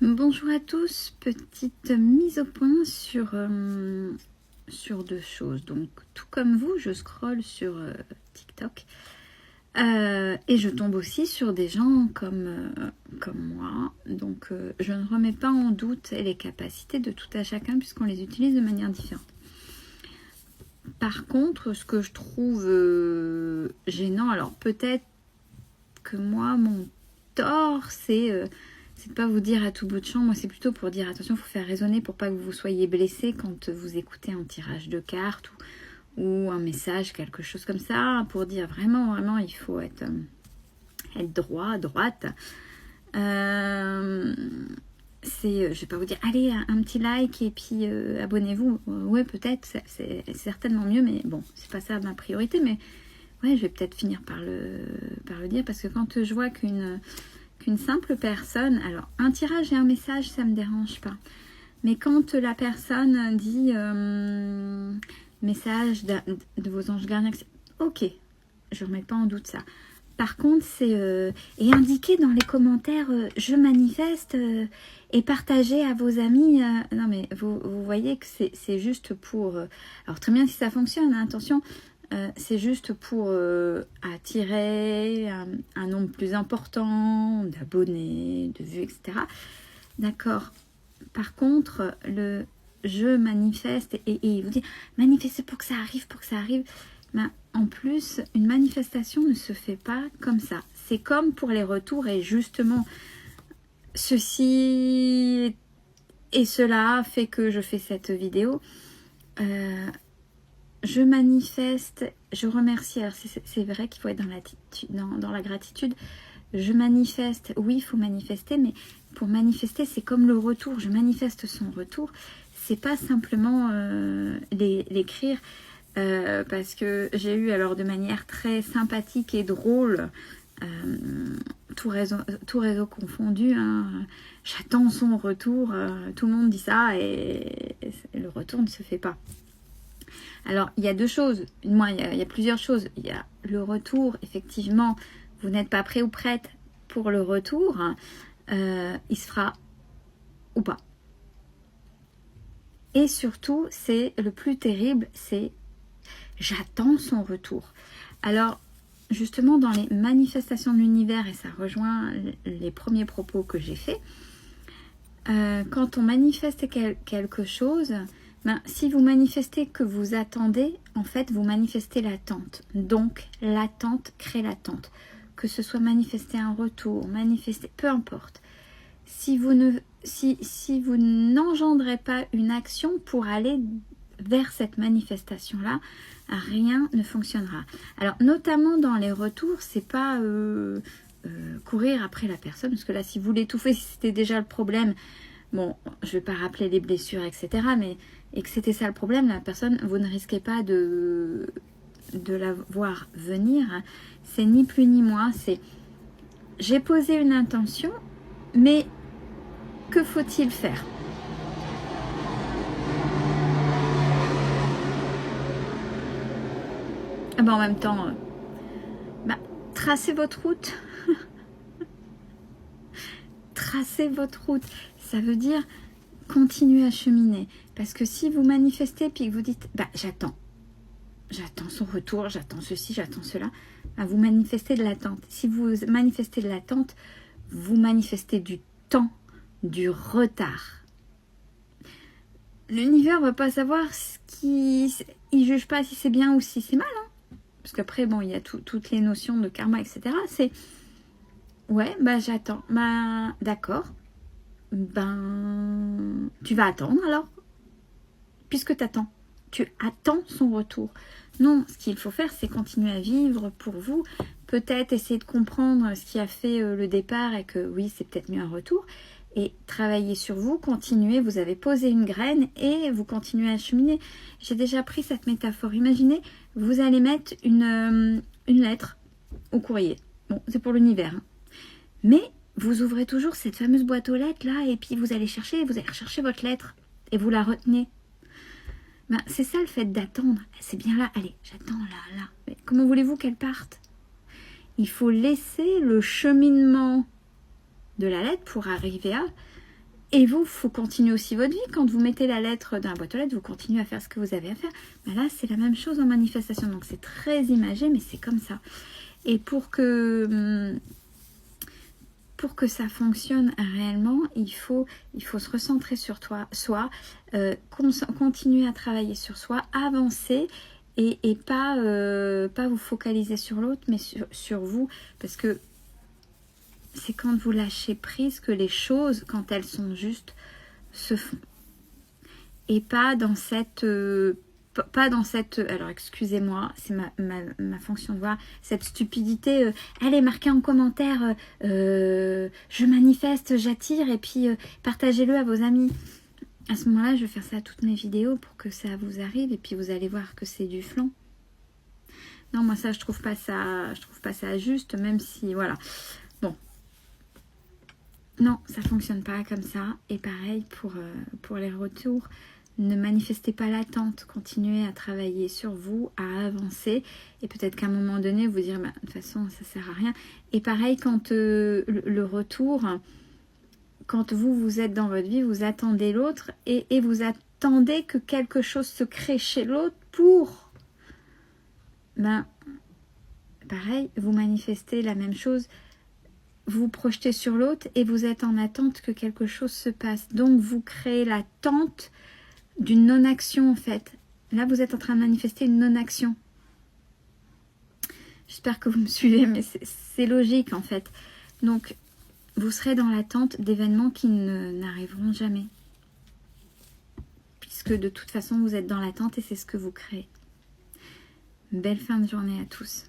Bonjour à tous, petite mise au point sur deux choses. Donc, tout comme vous, je scrolle sur TikTok et je tombe aussi sur des gens comme moi. Donc, je ne remets pas en doute les capacités de tout à chacun puisqu'on les utilise de manière différente. Par contre, ce que je trouve gênant, alors peut-être que moi, mon tort, c'est de pas vous dire à tout bout de champ. Moi, c'est plutôt pour dire attention, il faut faire raisonner pour pas que vous soyez blessé quand vous écoutez un tirage de cartes ou un message, quelque chose comme ça, pour dire vraiment, il faut être droit, droite. Je vais pas vous dire allez, un petit like et puis abonnez-vous. Ouais, peut-être, c'est certainement mieux, mais bon, c'est pas ça ma priorité. Mais ouais, je vais peut-être finir par le dire parce que quand je vois qu'une simple personne, alors un tirage et un message, ça me dérange pas. Mais quand la personne dit message de vos anges gardiens, ok, je remets pas en doute ça. Par contre, c'est et indiquer dans les commentaires je manifeste et partager à vos amis. Non mais vous voyez que c'est juste pour. Alors très bien si ça fonctionne, hein, attention. C'est juste pour attirer un nombre plus important d'abonnés, de vues, etc. D'accord. Par contre, le je manifeste et vous dit manifestez pour que ça arrive. Ben, en plus, une manifestation ne se fait pas comme ça. C'est comme pour les retours et justement, ceci et cela fait que je fais cette vidéo. Je manifeste, je remercie. Alors c'est vrai qu'il faut être dans la gratitude. Je manifeste, oui, il faut manifester, mais pour manifester, c'est comme le retour. Je manifeste son retour. C'est pas simplement l'écrire, parce que j'ai eu alors de manière très sympathique et drôle, tout réseau confondu, hein, j'attends son retour. Tout le monde dit ça et le retour ne se fait pas. Alors, il y a deux choses. Moi, il y a plusieurs choses. Il y a le retour, effectivement, vous n'êtes pas prêt ou prête pour le retour. Il se fera ou pas. Et surtout, c'est le plus terrible, c'est j'attends son retour. Alors, justement, dans les manifestations de l'univers, et ça rejoint les premiers propos que j'ai faits, quand on manifeste quelque chose... Ben, si vous manifestez que vous attendez, en fait, vous manifestez l'attente. Donc, l'attente crée l'attente. Que ce soit manifester un retour, manifester, peu importe. Si vous n'engendrez pas une action pour aller vers cette manifestation-là, rien ne fonctionnera. Alors, notamment dans les retours, c'est pas courir après la personne, parce que là, si vous l'étouffez, si c'était déjà le problème, bon, je vais pas rappeler les blessures, etc., mais et que c'était ça le problème, la personne, vous ne risquez pas de la voir venir. C'est ni plus ni moins, c'est j'ai posé une intention, mais que faut-il faire? Ah ben en même temps, tracez votre route. Tracez votre route. Ça veut dire continuez à cheminer. Parce que si vous manifestez puis que vous dites j'attends son retour, j'attends ceci, j'attends cela, vous manifestez de l'attente. Si vous manifestez de l'attente, vous manifestez du temps, du retard. L'univers ne va pas savoir il juge pas si c'est bien ou si c'est mal. Hein. Parce qu'après, bon, il y a toutes les notions de karma, etc. C'est ouais, j'attends. D'accord. Tu vas attendre alors, puisque tu attends. Tu attends son retour. Non, ce qu'il faut faire, c'est continuer à vivre pour vous. Peut-être essayer de comprendre ce qui a fait le départ et que oui, c'est peut-être mieux un retour. Et travailler sur vous, continuer. Vous avez posé une graine et vous continuez à cheminer. J'ai déjà pris cette métaphore. Imaginez, vous allez mettre une lettre au courrier. Bon, c'est pour l'univers. Hein. Mais vous ouvrez toujours cette fameuse boîte aux lettres là et puis vous allez rechercher votre lettre et vous la retenez. C'est ça le fait d'attendre. C'est bien là, allez, j'attends là. Mais comment voulez-vous qu'elle parte? Il faut laisser le cheminement de la lettre pour arriver à... Et vous, il faut continuer aussi votre vie. Quand vous mettez la lettre dans la boîte aux lettres, vous continuez à faire ce que vous avez à faire. Ben là, c'est la même chose en manifestation. Donc, c'est très imagé, mais c'est comme ça. Et pour que ça fonctionne réellement, il faut se recentrer sur soi, continuer à travailler sur soi, avancer et pas vous focaliser sur l'autre, mais sur vous. Parce que c'est quand vous lâchez prise que les choses, quand elles sont justes, se font. Et pas dans cette... alors excusez-moi, c'est ma fonction de voir, cette stupidité, elle est marquée en commentaire, je manifeste, j'attire, et puis partagez-le à vos amis. À ce moment-là, je vais faire ça à toutes mes vidéos pour que ça vous arrive, et puis vous allez voir que c'est du flan. Non, moi ça, je trouve pas ça juste, même si, voilà. Bon. Non, ça fonctionne pas comme ça. Et pareil pour les retours. Ne manifestez pas l'attente. Continuez à travailler sur vous, à avancer. Et peut-être qu'à un moment donné, vous direz, bah, de toute façon, ça sert à rien. Et pareil, quand le retour, quand vous êtes dans votre vie, vous attendez l'autre et vous attendez que quelque chose se crée chez l'autre pour... Ben, pareil, vous manifestez la même chose. Vous projetez sur l'autre et vous êtes en attente que quelque chose se passe. Donc, vous créez l'attente d'une non-action, en fait. Là, vous êtes en train de manifester une non-action. J'espère que vous me suivez, mais c'est logique, en fait. Donc, vous serez dans l'attente d'événements qui n'arriveront jamais. Puisque, de toute façon, vous êtes dans l'attente et c'est ce que vous créez. Belle fin de journée à tous.